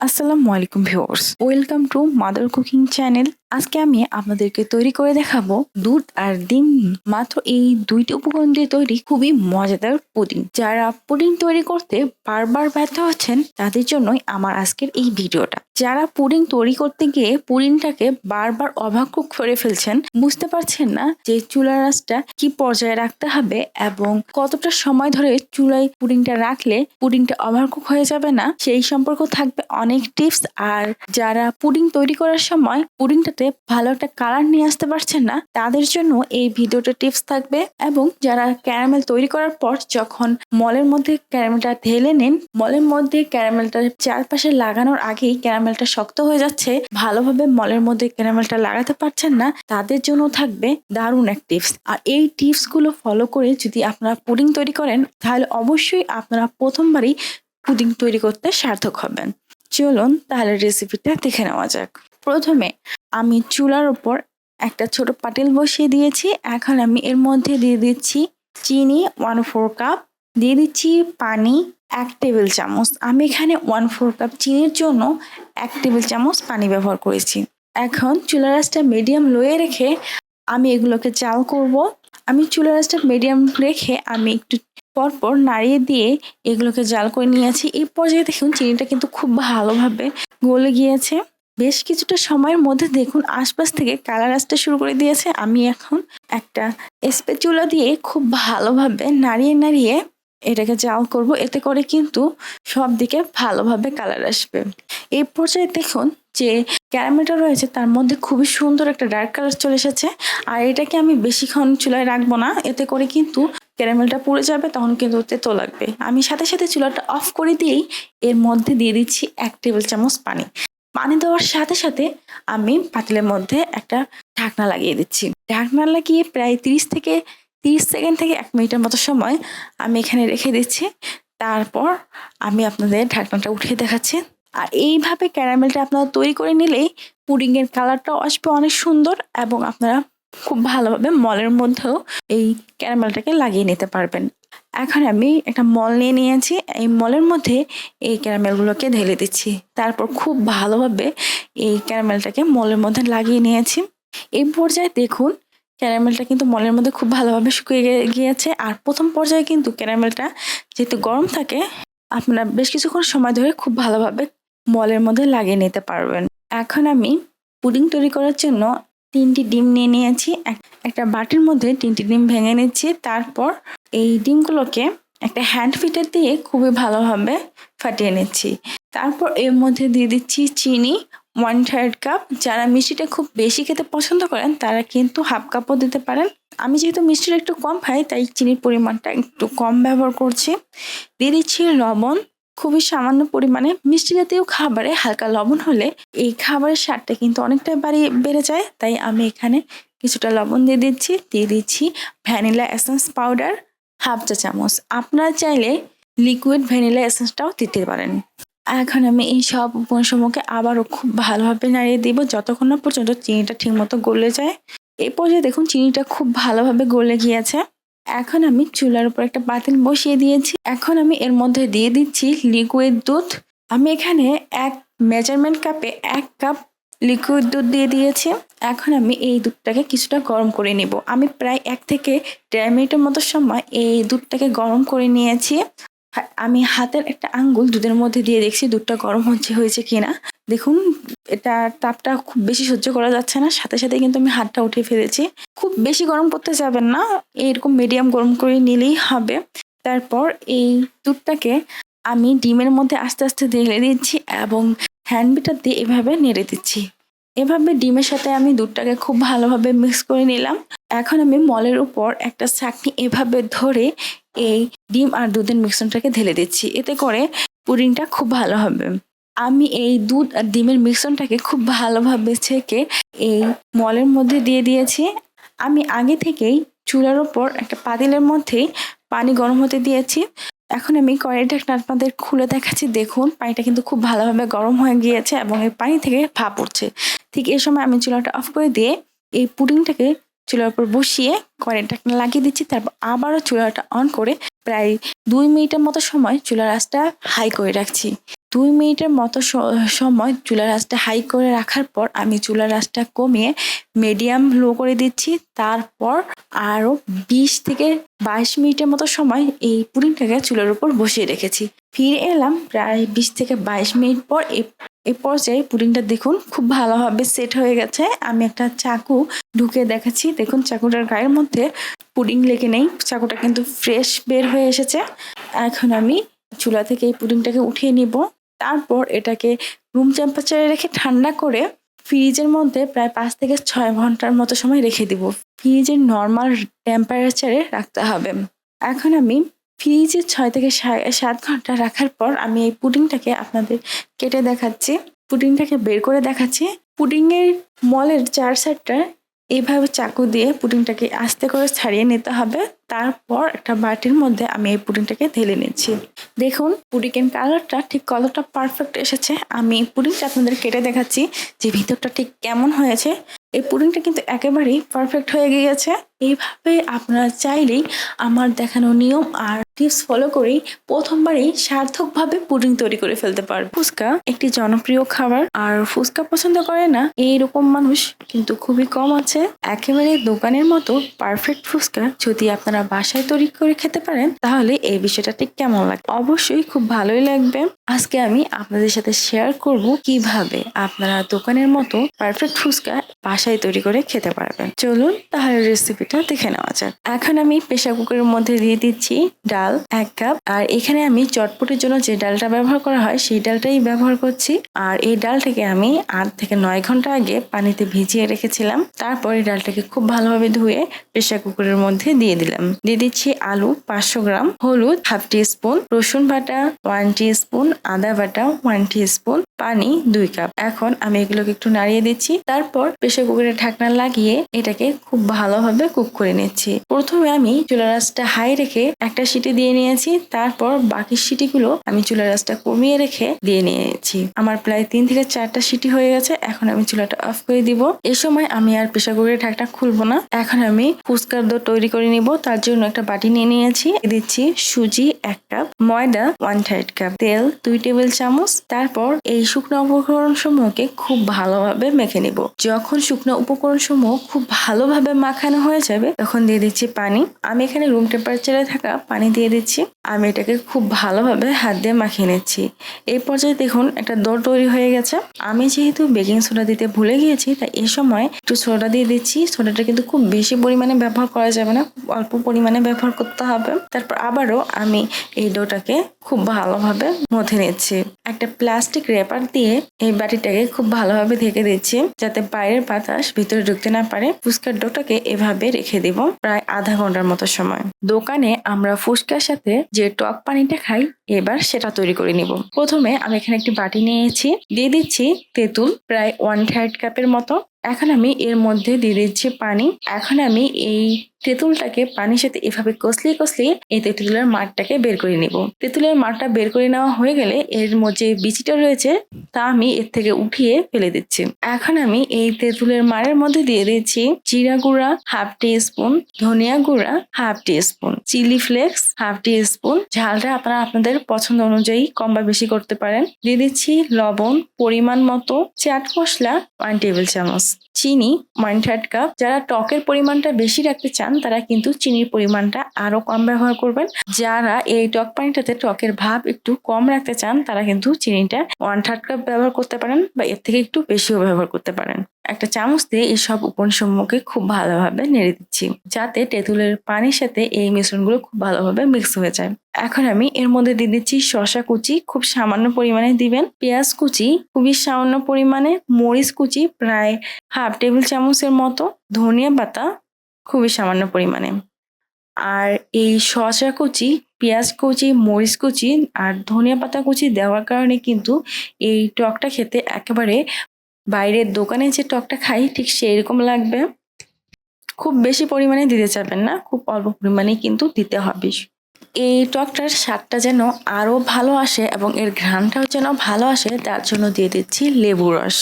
আসসালামু আলাইকুম viewers, welcome to mother cooking channel. আজকে আমি আপনাদেরকে তৈরি করে দেখাবো দুধ আর ডিম, মাত্র এই দুইটি উপকরণ দিয়ে তৈরি খুবই মজাদার পুডিং। যারা পুডিং তৈরি করতে বারবার ব্যর্থ হচ্ছেন তাদের জন্যই আমার আজকের এই ভিডিওটা। যারা পুডিং তৈরি করতে গিয়ে পুডিংটাকে বারবার অবাক করে ফেলছেন, বুঝতে পারছেন না যে চুলার আঁচটা কি পর্যায়ে রাখতে হবে এবং কতটা সময় ধরে চুলায় পুডিংটা রাখলে পুডিংটা ওভারকুক হয়ে যাবে না, সেই সম্পর্ক থাকবে অনেক টিপস। আর যারা পুডিং তৈরি করার সময় পুডিংটাতে ভালো একটা কালার নিয়ে আসতে পারছেন না, তাদের জন্য এই ভিডিওটা টিপস থাকবে। এবং যারা ক্যারামেল তৈরি করার পর যখন মলের মধ্যে ক্যারামেলটা ঢেলে নেন, মলের মধ্যে ক্যারামেলটা চারপাশে লাগানোর আগেই ক্যারামেলটা শক্ত হয়ে যাচ্ছে, ভালোভাবে মলের মধ্যে ক্যারামেলটা লাগাতে পারছেন না, তাদের জন্য থাকবে দারুণ এক টিপস। আর এই টিপস গুলো ফলো করে যদি আপনারা পুডিং তৈরি করেন, তাহলে অবশ্যই আপনারা প্রথমবারই পুডিং তৈরি করতে সার্থক হবেন। চলুন তাহলে রেসিপিটা দেখে নেওয়া যাক। প্রথমে আমি চুলার উপর একটা ছোট পাতিল বসিয়ে দিয়েছি। এখন আমি এর মধ্যে দিয়ে দিচ্ছি চিনি 1/4 কাপ, দিয়ে দিচ্ছি পানি 1 টেবিল চামচ। আমি এখানে 1/4 কাপ চিনির জন্য 1 টেবিল চামচ পানি ব্যবহার করেছি। এখন চুলার আঁচটা মিডিয়াম লোয়ে রেখে আমি এগুলোকে জাল করব। আমি চুলার আঁচটা মিডিয়াম রেখে আমি একটু পরপর নাড়িয়ে দিয়ে এগুলোকে জাল করে নিয়েছি। এই পর্যায়ে দেখুন চিনিটা কিন্তু খুব ভালোভাবে গলে গিয়েছে। বেশ কিছুটা সময়ের মধ্যে দেখুন আশপাশ থেকে কালার আসতে শুরু করে দিয়েছে। আমি এখন একটা স্প্যাচুলা দিয়ে খুব ভালোভাবে নাড়িয়ে নাড়িয়ে এটাকে জাল করব, এতে করে কিন্তু সব দিকে ভালোভাবে কালার আসবে। এই পর্যায়ে দেখুন যে ক্যারামেলটা রয়েছে তার মধ্যে খুবই সুন্দর একটা ডার্ক কালার চলে এসেছে। আর এটাকে আমি বেশিক্ষণ চুলায় রাখবো না, এতে করে কিন্তু ক্যারামেলটা পুড়ে যাবে, তখন কিন্তু তেতো লাগবে। আমি সাথে সাথে চুলাটা অফ করে দিয়েই এর মধ্যে দিয়ে দিচ্ছি 1 টেবিল চামচ পানি। পানি দেওয়ার সাথে সাথে আমি পাতিলের মধ্যে একটা ঢাকনা লাগিয়ে দিচ্ছি। ঢাকনা লাগিয়ে প্রায় 30 সেকেন্ড থেকে 1 মিনিটের মতো সময় আমি এখানে রেখে দিচ্ছি। তারপর আমি আপনাদের ঢাকনাটা উঠিয়ে দেখাচ্ছি। আর এইভাবে ক্যারামেলটা আপনারা তৈরি করে নিলেই পুডিং এর কালারটাও আসবে অনেক সুন্দর, এবং আপনারা খুব ভালোভাবে মলের মধ্যেও এই ক্যারামেলটাকে লাগিয়ে নিতে পারবেন। এখন আমি একটা মল নিয়ে নিয়েছি, এই মলের মধ্যে এই ক্যারামেলগুলোকে ঢেলে দিচ্ছি। তারপর খুব ভালোভাবে এই ক্যারামেলটাকে মলের মধ্যে লাগিয়ে নিয়েছি। এই পর্যায়ে দেখুন ক্যারামেলটা কিন্তু মলের মধ্যে খুব ভালোভাবে শুকিয়ে গিয়েছে। আর প্রথম পর্যায়ে কিন্তু ক্যারামেলটা যেহেতু গরম থাকে, আপনারা বেশ কিছুক্ষণ সময় ধরে খুব ভালোভাবে মলের মধ্যে লাগিয়ে নিতে পারবেন। এখন আমি পুডিং তৈরি করার জন্য 3টি ডিম নিয়ে নিয়েছি। একটা বাটির মধ্যে 3টি ডিম ভেঙে নিচ্ছি। তারপর এই ডিমগুলোকে একটা হ্যান্ড ফিটার দিয়ে খুবই ভালোভাবে ফাটিয়ে নিচ্ছি। তারপর এর মধ্যে দিয়ে দিচ্ছি চিনি 1/3 কাপ। যারা মিষ্টিটা খুব বেশি খেতে পছন্দ করেন তারা কিন্তু হাফ কাপও দিতে পারেন। আমি যেহেতু মিষ্টিটা একটু কম খাই, তাই চিনির পরিমাণটা একটু কম ব্যবহার করছি। দিয়ে দিচ্ছি লবণ খুবই সামান্য পরিমাণে। মিষ্টি জাতীয় খাবারে হালকা লবণ হলে এই খাবারের স্বাদটা কিন্তু অনেকটাই বেড়ে যায়, তাই আমি এখানে কিছুটা লবণ দিয়ে দিচ্ছি ভ্যানিলা এসেন্স পাউডার 1/2 চা চামচ। আপনারা চাইলে লিকুইড ভ্যানিলা এসেন্সটাও দিতে পারেন। এখন আমি এই সব উপকরণসমূহকে আবারও খুব ভালোভাবে নাড়িয়ে দিব যতক্ষণ না পর্যন্ত চিনিটা ঠিকমতো গলে যায়। এই পর্যায়ে দেখুন চিনিটা খুব ভালোভাবে গলে গিয়েছে। এখন আমি চুলার উপর একটা পাতিল বসিয়ে দিয়েছি। এখন আমি এর মধ্যে দিয়ে দিচ্ছি লিকুইড দুধ। আমি এখানে এক মেজারমেন্ট কাপে 1 কাপ লিকুইড দুধ দিয়ে দিয়েছি। এখন আমি এই দুধটাকে কিছুটা গরম করে নিব। আমি প্রায় 1 থেকে 1.5 মিনিটের মতো সময় এই দুধটাকে গরম করে নিয়েছি। আমি হাতের একটা আঙ্গুল দুধের মধ্যে দিয়ে দেখছি দুধটা গরম হয়েছে কিনা। দেখুন এটা তাপটা খুব বেশি সহ্য করা যাচ্ছে না, সাথে সাথে কিন্তু আমি হাতটা উঠিয়ে ফেলেছি। খুব বেশি গরম করতে যাবেন না, এরকম মিডিয়াম গরম করে নিলেই হবে। তারপর এই দুধটাকে আমি ডিমের মধ্যে আস্তে আস্তে ঢেলে দিচ্ছি এবং হ্যান্ড বিটার দিয়ে এভাবে নেড়ে দিচ্ছি। এভাবে ডিমের সাথে আমি দুধটাকে খুব ভালোভাবে মিক্স করে নিলাম। এখন আমি মলের উপর একটা ছাঁকনি এভাবে ধরে এই ডিম আর দুধের মিশ্রণটাকে ঢেলে দিচ্ছি, এতে করে পুডিংটা খুব ভালো হবে। আমি এই দুধ আর ডিমের মিশ্রণটাকে খুব ভালোভাবে ছেঁকে এই মলের মধ্যে দিয়ে দিয়েছি। আমি আগে থেকেই চুলার উপর একটা পাতিলের মধ্যে পানি গরম হতে দিয়েছি। এখন আমি কড়াইটা আপনাদের খুলে দেখাচ্ছি। দেখুন পানিটা কিন্তু খুব ভালোভাবে গরম হয়ে গিয়েছে এবং এই পানি থেকে ভাপ উঠছে। ঠিক এই সময় আমি চুলাটা অফ করে দিয়ে এই পুডিংটাকে চুলার উপর বসিয়ে কড়াইটা লাগিয়ে দিচ্ছি। তারপর আবারও চুলাটা অন করে প্রায় 2 মিনিটের মতো সময় চুলার আঁচটা হাই করে রাখছি। 2 মিনিটের মতো সময় চুলার আঁচটা হাই করে রাখার পর আমি চুলার আঁচটা কমিয়ে মিডিয়াম লো করে দিচ্ছি। তারপর আরো 20 থেকে 22 মিনিটের মতো সময় এই পুডিংটাকে চুলার উপর বসিয়ে রেখেছি। ফিরে এলাম প্রায় 20 থেকে 22 মিনিট পর। এই পর্যায়ে পুডিংটা দেখুন খুব ভালোভাবে সেট হয়ে গেছে। আমি একটা চাকু ঢুকে দেখাচ্ছি। দেখুন চাকুটার গায়ের মধ্যে পুডিং লেগে নেই, চাকুটা কিন্তু ফ্রেশ বের হয়ে এসেছে। এখন আমি চুলা থেকে এই পুডিংটাকে উঠিয়ে নিব। তারপর এটাকে রুম টেম্পারেচারে রেখে ঠান্ডা করে ফ্রিজের মধ্যে প্রায় 5 থেকে 6 ঘন্টার মতো সময় রেখে দিব। ফ্রিজের নর্মাল টেম্পারেচারে রাখতে হবে। এখন আমি ফ্রিজে 6 থেকে 7 ঘন্টা রাখার পর আমি এই পুডিংটাকে আপনাদের কেটে দেখাচ্ছি, পুডিংটাকে বের করে দেখাচ্ছি। পুডিংয়ের মলের 4 সাইডটা এইভাবে চাকু দিয়ে পুডিংটাকে আস্তে করে ছাড়িয়ে নিতে হবে। তারপর একটা বাটির মধ্যে আমি এই পুডিংটাকে ঢেলে নিচ্ছি। দেখুন পুডিংয়ের কালারটা ঠিক কতটা পারফেক্ট এসেছে। আমি পুডিংটা আপনাদের কেটে দেখাচ্ছি যে ভিতরটা ঠিক কেমন হয়েছে। এই পুডিংটা কিন্তু একেবারেই পারফেক্ট হয়ে গিয়েছে। এইভাবে আপনারা চাইলেই আমার দেখানো নিয়ম আর টিপস ফলো করেই প্রথমবারেই সার্থকভাবে পুডিং তৈরি করে ফেলতে পারবে। ফুচকা একটি জনপ্রিয় খাবার, আর ফুচকা পছন্দ করে না এইরকম মানুষ কিন্তু খুবই কম আছে। একেবারে দোকানের মতো পারফেক্ট ফুচকা যদি আপনারা বাসায় তৈরি করে খেতে পারেন তাহলে এই বিষয়টা ঠিক কেমন লাগে, অবশ্যই খুব ভালোই লাগবে। আজকে আমি আপনাদের সাথে শেয়ার করব কিভাবে আপনারা দোকানের মতো পারফেক্ট ফুচকা বাসায় তৈরি করে খেতে পারবেন। চলুন তাহলে রেসিপিটা দেখে নেওয়া যাক। এখন আমি প্রেসার কুকারের মধ্যে দিয়ে দিচ্ছি ডাল 1 কাপ। আর এখানে আমি চটপটির জন্য যে ডালটা ব্যবহার করা হয় সেই ডালটাই ব্যবহার করছি। আর এই ডালটাকে আমি 8 থেকে 9 ঘন্টা আগে পানিতে ভিজিয়ে রেখেছিলাম। তারপর এই ডালটাকে খুব ভালোভাবে ধুয়ে প্রেসার কুকারের মধ্যে দিয়ে দিলাম। দিয়ে দিচ্ছি আলু 500 গ্রাম, হলুদ হাফ টি স্পুন, রসুন বাটা 1 টি স্পুন, আদা বাটা 1 টি স্পুন, পানি 2 কাপ। এখন আমি এগুলোকে একটু নাড়িয়ে দিচ্ছি। তারপর প্রেসার কুকারের ঢাকনা লাগিয়ে এটাকে খুব ভালোভাবে কুক করে নিচ্ছি। প্রথমে আমি চুলার আঁচটা হাই রেখে একটা সিটি দিয়ে নিয়েছি। তারপর বাকি সিটিগুলো আমি চুলার আঁচটা কমিয়ে রেখে দিয়ে নিয়েছি। আমার প্রায় 3 থেকে 4টা সিটি হয়ে গেছে। এখন আমি চুলাটা অফ করে দিব। এই সময় আমি আর প্রেসার কুকারের ঢাকনা খুলবো না। এখন আমি ফুচকার ডো তৈরি করে নিব। তার জন্য একটা বাটি নিয়ে নিয়েছি। দিচ্ছি সুজি 1 কাপ, ময়দা 1/3 কাপ, তেল 2 টেবিল চামচ। তারপর এই শুকনো উপকরণ সমূহকে খুব ভালোভাবে মেখে নিব। যখন শুকনো উপকরণ সমূহ খুব ভালোভাবে মাখানো হয়ে যাবে তখন দিয়ে দিচ্ছি পানি। আমি এখানে রুম টেম্পারেচারে থাকা পানি দিয়ে দিচ্ছি। আমি এটাকে খুব ভালোভাবে হাত দিয়ে মাখিয়ে নিচ্ছি। এই পর্যায়ে দেখুন একটা ডো তৈরি হয়ে গেছে। আমি যেহেতু বেকিং সোডা দিতে ভুলে গিয়েছি তাই এই সময় একটু সোডা দিয়ে দিচ্ছি। সোডাটা কিন্তু খুব বেশি পরিমাণে ব্যবহার করা যাবে না, খুব অল্প পরিমাণে ব্যবহার করতে হবে। তারপর আবারও আমি এই ডোটাকে খুব ভালোভাবে মথে নিচ্ছি। একটা প্লাস্টিক র্যাপার দিয়ে এই বাটিটাকে খুব ভালোভাবে ঢেকে দিচ্ছি যাতে বাইরের বাতাস ভিতরে ঢুকতে না পারে। ফুচকার ডোটাকে এভাবে রেখে দিব প্রায় আধা ঘন্টার মতো সময়। দোকানে আমরা ফুচকার সাথে যে টক পানিটা খাই এবার সেটা তৈরি করে নিব। প্রথমে আমি এখানে একটি বাটি নিয়েছি, দিয়ে দিচ্ছি তেঁতুল প্রায় 1/3 কাপের মতো। এখন আমি এর মধ্যে দিয়ে দিচ্ছি পানি। এখন আমি এই তেঁতুলটাকে পানির সাথে এভাবে কষলিয়ে কষলিয়ে এই তেঁতুলের মাঠটাকে বের করে নিব। তেঁতুলের মাঠটা বের করে নেওয়া হয়ে গেলে এর মধ্যে বিচিটা রয়েছে তা আমি এর থেকে উঠিয়ে ফেলে দিচ্ছি। এখন আমি এই তেঁতুলের মাড়ের মধ্যে দিয়ে দিচ্ছি জিরা গুঁড়া হাফ টি স্পুন, ধনিয়া গুঁড়া হাফ টি স্পুন, চিলি ফ্লেক্স হাফ টি স্পুন। ঝালটা আপনারা আপনাদের পছন্দ অনুযায়ী কম বা বেশি করতে পারেন। দিয়ে দিচ্ছি লবণ পরিমাণ মতো, চাট মশলা 1 টেবিল চামচ, চিনি 1/3 কাপ। যারা টকের পরিমাণটা বেশি রাখতে চান তারা কিন্তু চিনির পরিমাণটা আরো কম ব্যবহার করবেন। যারা এই টক পানিটাতে টকের ভাব একটু কম রাখতে চান তারা কিন্তু চিনিটা 1/3 কাপ ব্যবহার করতে পারেন বা এর থেকে একটু বেশিও ব্যবহার করতে পারেন। একটা চামচ দিয়ে এই সব উপকরণসমূহকে খুব ভালোভাবে নেড়ে দিচ্ছি যাতে তেঁতুলের পানির সাথে এই মিশ্রণগুলো খুব ভালোভাবে মিক্স হয়ে যায়। এখন আমি এর মধ্যে দিয়ে দিচ্ছি শসা কুচি, খুব সামান্য পরিমাণে দিবেন, পেঁয়াজ কুচি খুবই সামান্য পরিমাণে, মরিচ কুচি প্রায় হাফ টেবিল চামচের মতো, ধনিয়া পাতা খুবই সামান্য পরিমাণে। আর এই শসা কুচি, পেঁয়াজ কুচি, মরিচ কুচি আর ধনিয়া পাতা কুচি দেওয়ার কারণে কিন্তু এই টকটা খেতে একেবারে বাইরের দোকানে যে টকটা খাই ঠিক সেই রকম লাগবে। খুব বেশি পরিমাণে দিতে যাবেন না, খুব অল্প পরিমাণেই কিন্তু দিতে হবে। এই টকটার স্বাদটা যেন আরো ভালো আসে এবং এর ঘ্রাণটাও যেন ভালো আসে তার জন্য দিয়ে দিচ্ছি লেবুর রস।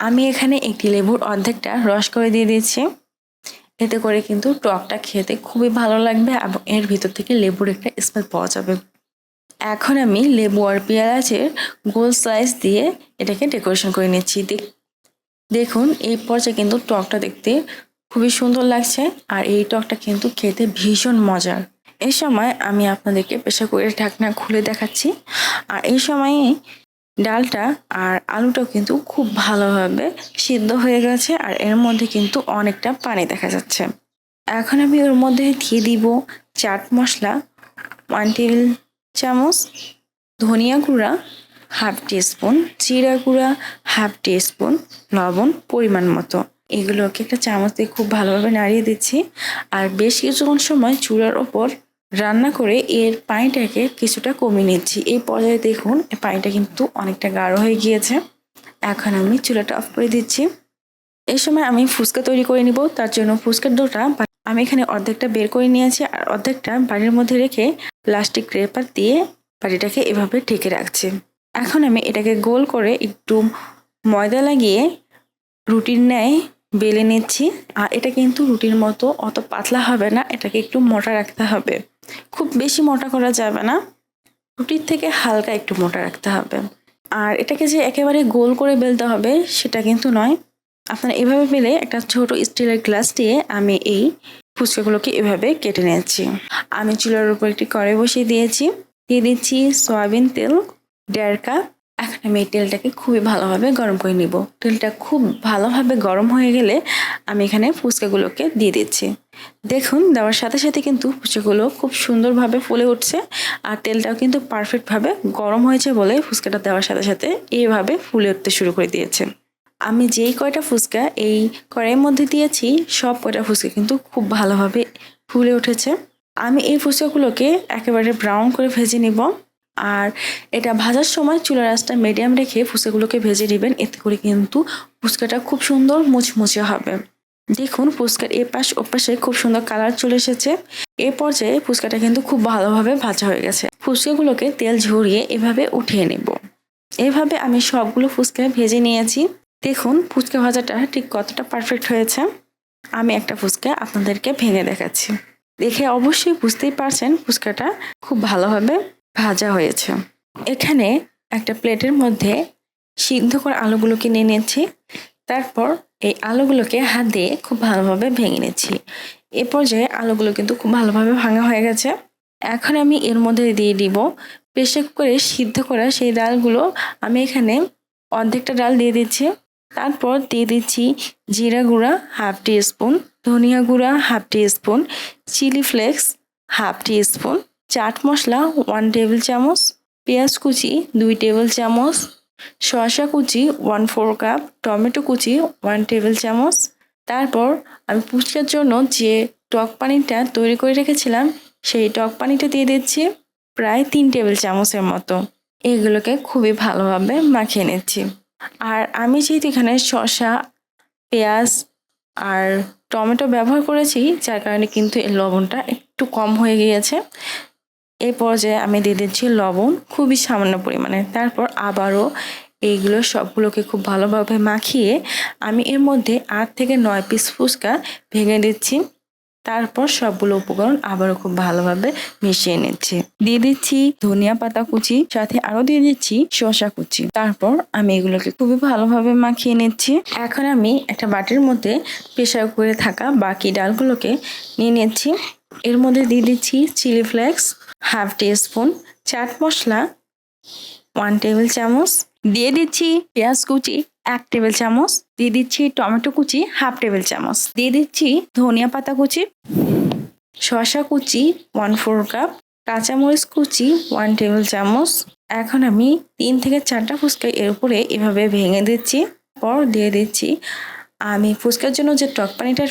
আমি এখানে একটি লেবুর অর্ধেকটা রস করে দিয়ে দিচ্ছি। এতে করে কিন্তু টকটা খেতে খুবই ভালো লাগবে এবং এর ভিতর থেকে লেবুর একটা স্মেল পাওয়া যাবে। এখন আমি লেবু আর পেঁয়াজের গোল স্লাইস দিয়ে এটাকে ডেকোরেশন করে নিচ্ছি। দেখুন এই পর্যায়ে কিন্তু টকটা দেখতে খুবই সুন্দর লাগছে, আর এই টকটা কিন্তু খেতে ভীষণ মজার। এই সময় আমি আপনাদেরকে প্রেসার কুকারের ঢাকনা খুলে দেখাচ্ছি, আর এই সময়ে ডালটা আর আলুটাও কিন্তু খুব ভালোভাবে সিদ্ধ হয়ে গেছে, আর এর মধ্যে কিন্তু অনেকটা পানি দেখা যাচ্ছে। এখন আমি ওর মধ্যে দিয়ে দিব চাট মশলা 1 টেবিল চামচ, ধনিয়া গুঁড়া 1/2 টিস্পুন, জিরা গুঁড়া 1/2 টিস্পুন, লবণ পরিমাণ মতো। এগুলোকে একটা চামচ দিয়ে খুব ভালোভাবে নাড়িয়ে দিচ্ছি, আর বেশ কিছুক্ষণ সময় চুলার ওপর রান্না করে এর পানিটাকে কিছুটা কমিয়ে নিচ্ছি। এই পর্যায়ে দেখুন এই পানিটা কিন্তু অনেকটা গাঢ় হয়ে গিয়েছে। এখন আমি চুলাটা অফ করে দিচ্ছি। এই সময় আমি ফুচকা তৈরি করে নিব। তার জন্য ফুচকার ডোটা আমি এখানে অর্ধেকটা বের করে নিয়েছি, আর অর্ধেকটা বাড়ির মধ্যে রেখে প্লাস্টিক রেপার দিয়ে বাড়িটাকে এভাবে ঢেকে রাখছি। এখন আমি এটাকে গোল করে একটু ময়দা লাগিয়ে রুটির ন্যায় বেলে নিচ্ছি। আর এটা কিন্তু রুটির মতো অত পাতলা হবে না, এটাকে একটু মোটা রাখতে হবে। খুব বেশি মোটা করা যাবে না, রুটির থেকে হালকা একটু মোটা রাখতে হবে। আর এটাকে যে একেবারে গোল করে বেলতে হবে সেটা কিন্তু নয়। আপনারা এভাবে বেলে একটা ছোট স্টিলের গ্লাস দিয়ে আমি এই ফুচকাগুলোকে এভাবে কেটে নিয়েছি। আমি চুলার উপর একটি কড়াই বসিয়ে দিয়েছি, দিয়ে দিচ্ছি সয়াবিন তেল 1.5 কাপ। এখন আমি এই তেলটাকে খুবই ভালোভাবে গরম করে নিব। তেলটা খুব ভালোভাবে গরম হয়ে গেলে আমি এখানে ফুচকাগুলোকে দিয়ে দিচ্ছি। দেখুন দেওয়ার সাথে সাথে কিন্তু ফুচকাগুলো খুব সুন্দরভাবে ফুলে উঠছে, আর তেলটাও কিন্তু পারফেক্টভাবে গরম হয়েছে বলে ফুচকাটা দেওয়ার সাথে সাথে এইভাবে ফুলে উঠতে শুরু করে দিয়েছে। আমি যেই কয়টা ফুচকা এই কড়াইয়ের মধ্যে দিয়েছি সব কয়টা ফুচকা কিন্তু খুব ভালোভাবে ফুলে উঠেছে। আমি এই ফুচকাগুলোকে একেবারে ব্রাউন করে ভেজে নিব, আর এটা ভাজার সময় চুলার আঁচটা মিডিয়াম রেখে ফুচকাগুলোকে ভেজে নেবেন। এতে করে কিন্তু ফুচকাটা খুব সুন্দর মুচমুচে হবে। দেখুন ফুচকার এপাশ ওপাশে খুব সুন্দর কালার চলে এসেছে। এ পর্যায়ে ফুচকাটা কিন্তু খুব ভালোভাবে ভাজা হয়ে গেছে। ফুচকাগুলোকে তেল ঝরিয়ে এভাবে উঠিয়ে নেব। এভাবে আমি সবগুলো ফুচকা ভেজে নিয়েছি। দেখুন ফুচকা ভাজাটা ঠিক কতটা পারফেক্ট হয়েছে। আমি একটা ফুচকা আপনাদেরকে ভেঙে দেখাচ্ছি। দেখে অবশ্যই বুঝতেই পারছেন ফুচকাটা খুব ভালোভাবে ভাজা হয়েছে। এখানে একটা প্লেটের মধ্যে সিদ্ধ করা আলুগুলোকে নিয়ে নিচ্ছি। তারপর এই আলুগুলোকে হাত দিয়ে খুব ভালোভাবে ভেঙে নিচ্ছি। এ পর্যায়ে আলুগুলো কিন্তু খুব ভালোভাবে ভাঙা হয়ে গেছে। এখন আমি এর মধ্যে দিয়ে দিব প্রেসার কুকারে সিদ্ধ করা সেই ডালগুলো। আমি এখানে অর্ধেকটা ডাল দিয়ে দিচ্ছি। তারপর দিয়ে দিচ্ছি জিরা গুঁড়া 1/2 টিস্পুন, ধনিয়া গুঁড়া 1/2 teaspoon, chilli flakes 1/2 teaspoon, chaat masala 1 table চামচ, পেঁয়াজ কুচি 2 টেবিল চামচ, শসা কুচি 1/4 কাপ, টমেটো কুচি 1 টেবিল চামচ। তারপর আমি ফুচকার জন্য যে টক পানিটা তৈরি করে রেখেছিলাম সেই টক পানিটা দিয়ে দিচ্ছি প্রায় 3 টেবিল চামচের মতো। এগুলোকে খুবই ভালোভাবে মাখিয়ে নিচ্ছি। আর আমি যেহেতু এখানে শসা, পেঁয়াজ আর টমেটো ব্যবহার করেছি যার কারণে কিন্তু এর লবণটা একটু কম হয়ে গিয়েছে। এই পর্যায়ে আমি দিয়ে দিচ্ছি লবণ খুবই সামান্য পরিমাণে। তারপর আবারও এইগুলো সবগুলোকে খুব ভালোভাবে মাখিয়ে আমি এর মধ্যে 8 থেকে 9 পিস ফুচকা ভেঙে দিচ্ছি। তারপর সবগুলো উপকরণ আবারও খুব ভালোভাবে মিশিয়ে নিচ্ছি। দিয়ে দিচ্ছি ধনিয়া পাতা কুচি, সাথে আরো দিয়ে দিচ্ছি শসা কুচি। তারপর আমি এগুলোকে খুবই ভালোভাবে মাখিয়ে নিচ্ছি। এখন আমি একটা বাটির মধ্যে প্রেসার কুকারে থাকা বাকি ডালগুলোকে নিয়ে নিচ্ছি। এর মধ্যে দিয়ে দিচ্ছি chilli flakes 1/2 teaspoon, chaat masala 1 table চামচ, দিয়ে দিচ্ছি পেঁয়াজ কুচি 1 টেবিল চামচ, দিয়ে দিচ্ছি টমেটো কুচি 1/2 টেবিল চামচ, দিয়ে দিচ্ছি ধনিয়া পাতা কুচি, শসা কুচি 1/4 কাপ, কাঁচামরিচ কুচি 1 টেবিল চামচ। এখন আমি 3 থেকে 4টা ফুচকা এর উপরে এভাবে ভেঙে দিচ্ছি। পর দিয়ে দিচ্ছি আমি ফুচকার জন্য যে টক পানিটা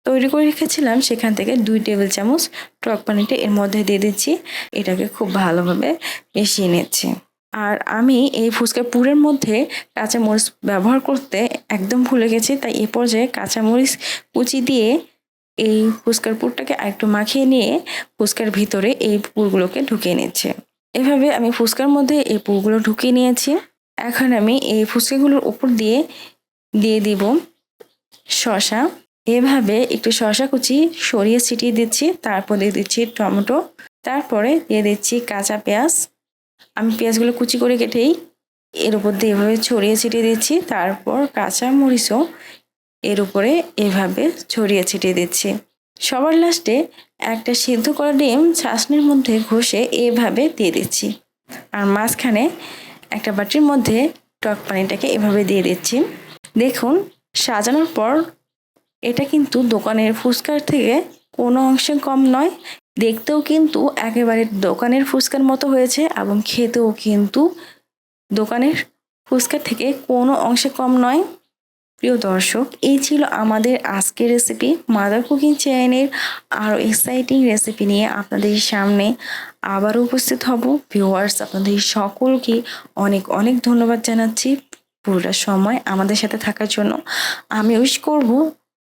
তৈরি করে রেখেছিলাম সেখান থেকে 2 টেবিল চামচ টক পানিটা এর মধ্যে দিয়ে দিচ্ছি। এটাকে খুব ভালোভাবে মিশিয়ে নিচ্ছি। আর আমি এই ফুচকার পুরের মধ্যে কাঁচামরিচ ব্যবহার করতে একদম ভুলে গেছি, তাই এ পর্যায়ে কাঁচামরিচ কুচি দিয়ে এই ফুচকার পুরটাকে আরেকটু মাখিয়ে নিয়ে ফুচকার ভিতরে এই পুরগুলোকে ঢুকিয়ে নিচ্ছে। এভাবে আমি ফুচকার মধ্যে এই পুরগুলো ঢুকিয়ে নিয়েছি। এখন আমি এই ফুচকাগুলোর উপর দিয়ে দিয়ে দিব শসা। এভাবে একটু শসা কুচি সরিয়ে ছিটিয়ে দিচ্ছি। তারপর দিয়ে দিচ্ছি টমেটো, তারপরে দিয়ে দিচ্ছি কাঁচা পেঁয়াজ, আমি পেঁয়াজগুলো কুচি করে কেটেই এর উপর দিয়ে এভাবে ছড়িয়ে ছিটিয়ে দিচ্ছি। তারপর কাঁচা মরিচও এর উপরে এভাবে ছড়িয়ে ছিটিয়ে দিচ্ছি। সবার লাস্টে একটা সিদ্ধ করা ডিম চাশনির মধ্যে ঘষে এভাবে দিয়ে দিচ্ছি। আর মাঝখানে একটা বাটির মধ্যে টক পানিটাকে এভাবে দিয়ে দিচ্ছি। দেখুন সাজানোর পর এটা কিন্তু দোকানের ফুচকার থেকে কোনো অংশে কম নয়। দেখতেও কিন্তু একেবারে দোকানের ফুচকার মতো হয়েছে এবং খেতেও কিন্তু দোকানের ফুচকার থেকে কোনো অংশে কম নয়। প্রিয় দর্শক, এই ছিল আমাদের আজকের রেসিপি। মাদার কুকিং চ্যানেলের আরও এক্সাইটিং রেসিপি নিয়ে আপনাদের সামনে আবারও উপস্থিত হব। ভিউয়ার্স, আপনাদের সকলকে অনেক অনেক ধন্যবাদ জানাচ্ছি পুরোটা সময় আমাদের সাথে থাকার জন্য। আমি উইশ করব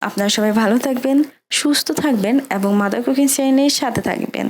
আপনারা সবাই ভালো থাকবেন, সুস্থ থাকবেন এবং মাদার কুকিং চ্যানেলের সাথে থাকবেন।